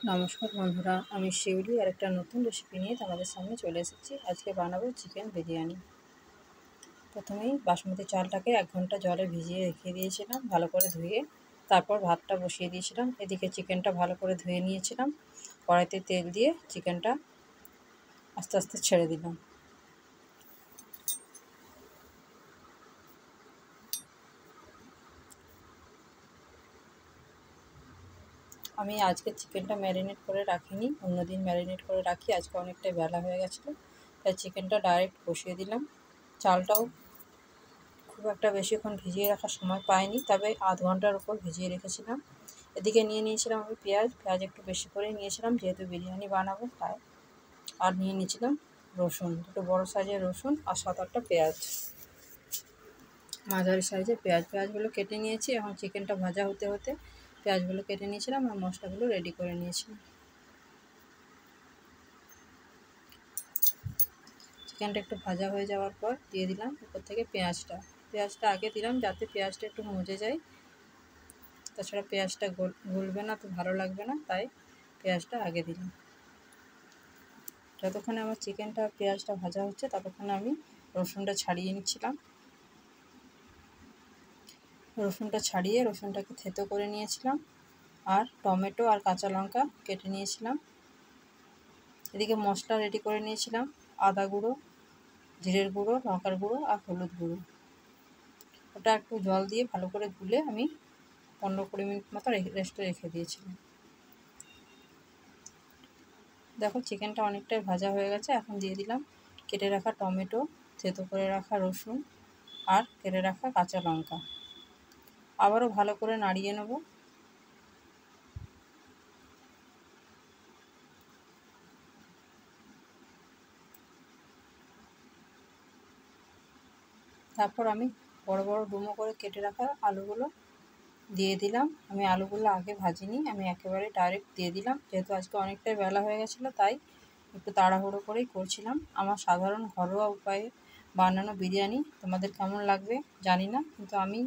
নমস্কার বন্ধুরা, আমি শিউলি আর একটা নতুন রেসিপি নিয়ে তোমাদের সামনে চলে এসেছি। আজকে বানাবো চিকেন বিরিয়ানি। প্রথমেই বাসমতি চালটাকে 1 ঘন্টা জলে ভিজিয়ে রেখে দিয়েছিলাম ভালো করে ধুয়ে। তারপর ভাতটা বসিয়ে দিয়েছিলাম। এদিকে চিকেনটা ভালো করে ধুয়ে নিয়েছিলাম। কড়াইতে তেল দিয়ে চিকেনটা আস্তে আস্তে ছেড়ে দিলাম। আমি আজকে চিকেনটা ম্যারিনেট করে রাখিনি, অন্যদিন ম্যারিনেট করে রাখি। আজকে অনেকটাই বেলা হয়ে গেছিলো, তাই চিকেনটা ডাইরেক্ট বসিয়ে দিলাম। চালটাও খুব একটা বেশিক্ষণ ভিজিয়ে রাখার সময় পাইনি, তবে আধ ঘন্টার উপর ভিজিয়ে রেখেছিলাম। এদিকে নিয়ে নিয়েছিলাম আমি পেঁয়াজ একটু বেশি করে নিয়েছিলাম, যেহেতু বিরিয়ানি বানাবো তাই। আর নিয়ে নিয়েছিলাম রসুন, দুটো বড় সাইজের রসুন আর 7-8টা পেঁয়াজ, মাঝারি সাইজের পেঁয়াজগুলো কেটে নিয়েছি। এখন চিকেনটা ভাজা হতে হতে পেঁয়াজগুলো কেটে নিয়েছিলাম আর মশলাগুলো রেডি করে নিয়েছিলাম। চিকেনটা একটু ভাজা হয়ে যাওয়ার পর দিয়ে দিলাম উপর থেকে পেঁয়াজটা আগে দিলাম যাতে পেঁয়াজটা একটু মজে যায়। তাছাড়া পেঁয়াজটা গলবে না, তো ভালো লাগবে না, তাই পেঁয়াজটা আগে দিলাম। যতক্ষণে আমার চিকেনটা পেঁয়াজটা ভাজা হচ্ছে ততক্ষণে আমি রসুনটা ছাড়িয়ে নিচ্ছিলাম। রসুনটা ছাড়িয়ে রসুনটাকে থেতো করে নিয়েছিলাম আর টমেটো আর কাঁচা লঙ্কা কেটে নিয়েছিলাম। এদিকে মশলা রেডি করে নিয়েছিলাম, আদা গুঁড়ো, জিরের গুঁড়ো, লঙ্কার গুঁড়ো আর হলুদ গুঁড়ো। ওটা একটু জল দিয়ে ভালো করে গুলে আমি 15-20 মিনিট মতো রেস্টে রেখে দিয়েছিলাম। দেখো চিকেনটা অনেকটাই ভাজা হয়ে গেছে। এখন দিয়ে দিলাম কেটে রাখা টমেটো, থেতো করে রাখা রসুন আর কেটে রাখা কাঁচা লঙ্কা। আবারও ভালো করে নাড়িয়ে নেব। তারপর আমি বড় বড় ডুমো করে কেটে রাখা আলুগুলো দিয়ে দিলাম। আমি আলুগুলো আগে ভাজিনি, আমি একেবারে ডাইরেক্ট দিয়ে দিলাম। যেহেতু আজকে অনেকটাই বেলা হয়ে গেছিলো তাই একটু তাড়াহুড়ো করেই করছিলাম। আমার সাধারণ ঘরোয়া উপায়ে বানানো বিরিয়ানি তোমাদের কেমন লাগবে জানি না, কিন্তু আমি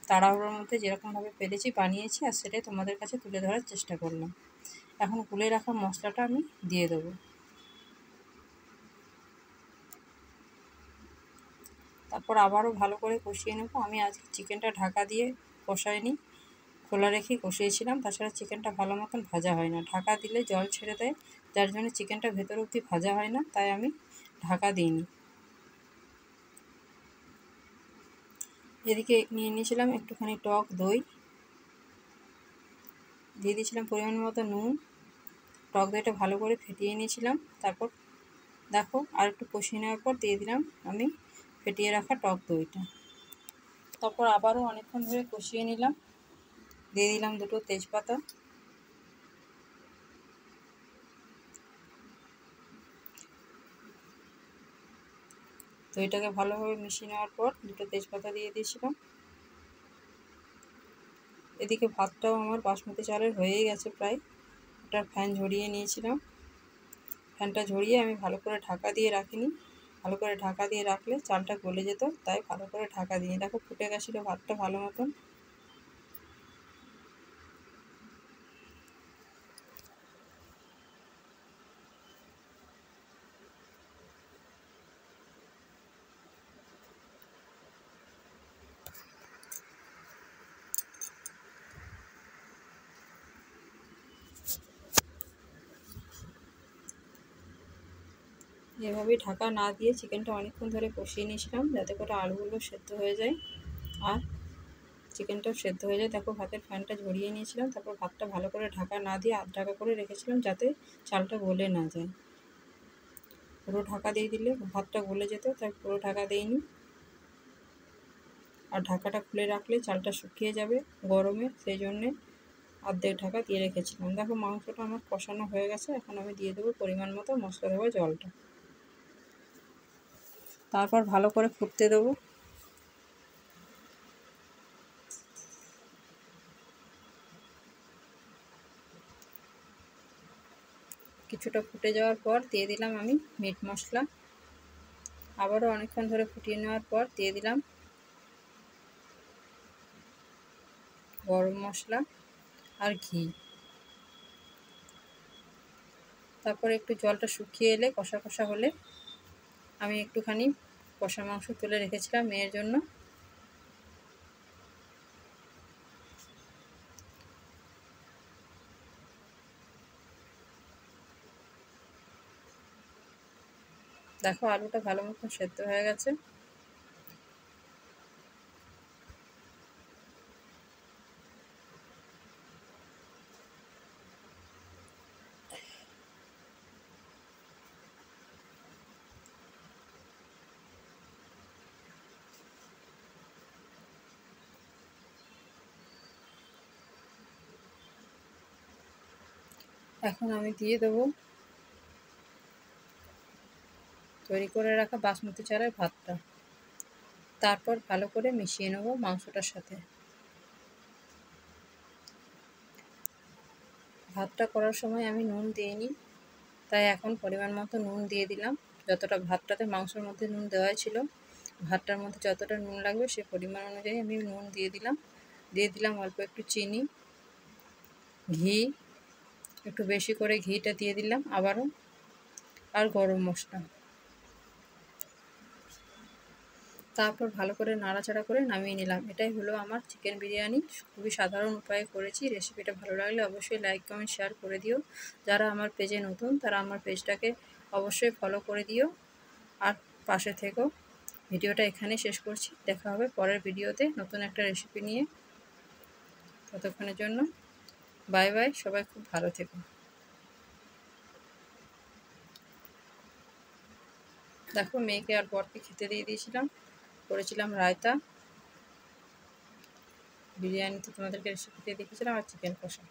তাড়াহুড়োর মধ্যে যেরকমভাবে পেরেছি বানিয়েছি আর সেটাই তোমাদের কাছে তুলে ধরার চেষ্টা করলাম। এখন গুলে রাখা মশলাটা আমি দিয়ে দেবো। তারপর আবারও ভালো করে কষিয়ে নেব। আমি আজকে চিকেনটা ঢাকা দিয়ে কষাইনি, খোলা রেখেই কষিয়েছিলাম। তাছাড়া চিকেনটা ভালো মতন ভাজা হয় না, ঢাকা দিলে জল ছেড়ে দেয়, যার জন্য চিকেনটা ভেতর অবধি ভাজা হয় না, তাই আমি ঢাকা দিইনি। এদিকে নিয়ে নিয়েছিলাম একটুখানি টক দই, দিয়ে দিয়েছিলাম পরিমাণ মতো নুন। টক দইটা ভালো করে ফেটিয়ে নিয়েছিলাম। তারপর দেখো আর একটু কষিয়ে নেওয়ার পর দিয়ে দিলাম আমি ফেটিয়ে রাখা টক দইটা। তারপর আবারও অনেকক্ষণ ধরে কষিয়ে নিলাম। দিয়ে দিলাম 2টো তেজপাতা। দইটাকে ভালোভাবে মিশিয়ে নেওয়ার পর 2টো তেজপাতা দিয়ে দিয়েছিলাম। এদিকে ভাতটাও আমার বাসমতি চালের হয়েই গেছে প্রায়। ওটার ফ্যান ঝরিয়ে নিয়েছিলাম। ফ্যানটা ঝরিয়ে আমি ভালো করে ঢাকা দিয়ে রাখিনি। ভালো করে ঢাকা দিয়ে রাখলে চালটা গলে যেত, তাই ভালো করে ঢাকা দিয়ে। দেখো ফুটে গেছিলো ভাতটা ভালো মতন। এভাবেই ঢাকা না দিয়ে চিকেনটা অনেকক্ষণ ধরে কষিয়ে নিয়েছিলাম, যাতে করে আলুগুলো সেদ্ধ হয়ে যায় আর চিকেনটাও সেদ্ধ হয়ে যায়। দেখো ভাতের ফ্যানটা ঝরিয়ে নিয়েছিলাম। তারপর ভাতটা ভালো করে ঢাকা না দিয়ে আধ ঢাকা করে রেখেছিলাম, যাতে চালটা গলে না যায়। পুরো ঢাকা দিয়ে দিলে ভাতটা গলে যেত, তাই পুরো ঢাকা দিইনি। আর ঢাকাটা খুলে রাখলে চালটা শুকিয়ে যাবে গরমে, সেই জন্যে অর্ধেক ঢাকা দিয়ে রেখেছিলাম। দেখো মাংসটা আমার কষানো হয়ে গেছে। এখন আমি দিয়ে দেবো পরিমাণ মতো মশলা দেওয়া জলটা। তারপর ভালো করে ফুটতে দেবো। কিছুটা ফুটে যাওয়ার পর দিয়ে দিলাম আমি মিট মশলা। আবারও অনেকক্ষণ ধরে ফুটিয়ে নেওয়ার পর দিয়ে দিলাম গরম মশলা আর ঘি। তারপরে একটু জলটা শুকিয়ে এলে, কষা কষা হলে আমি একটুখানি কষা মাংস তুলে রেখেছিলাম মেয়ের জন্য। দেখো আলুটা ভালো মতো সেদ্ধ হয়ে গেছে। এখন আমি দিয়ে দেবো তৈরি করে রাখা বাসমতি চালের ভাতটা। তারপর ভালো করে মিশিয়ে নেবো মাংসটার সাথে। ভাতটা করার সময় আমি নুন দিইনি, তাই এখন পরিমাণ মতো নুন দিয়ে দিলাম। যতটা ভাতটাতে মাংসের মধ্যে নুন দেওয়াই ছিল, ভাতটার মধ্যে যতটা নুন লাগবে সে পরিমাণ অনুযায়ী আমি নুন দিয়ে দিলাম। দিয়ে দিলাম অল্প একটু চিনি, ঘি, একটু বেশি করে ঘিটা দিয়ে দিলাম আবারও, আর গরম মশলা। তারপর ভালো করে নাড়াচাড়া করে নামিয়ে নিলাম। এটাই হলো আমার চিকেন বিরিয়ানি। খুবই সাধারণ উপায়ে করেছি। রেসিপিটা ভালো লাগলে অবশ্যই লাইক, কমেন্ট, শেয়ার করে দিও। যারা আমার পেজে নতুন তারা আমার পেজটাকে অবশ্যই ফলো করে দিও আর পাশে থেকো। ভিডিওটা এখানে শেষ করছি। দেখা হবে পরের ভিডিওতে নতুন একটা রেসিপি নিয়ে। ততক্ষণের জন্য বাই বাই। সবাই খুব ভালো থেকো। দেখো মেয়েকে আর বরকে খেতে দিয়ে দিয়েছিলাম, করেছিলাম রায়তা, বিরিয়ানি তো তোমাদেরকে রেসিপি দিয়ে দেখেছিলাম, আর চিকেন কষা।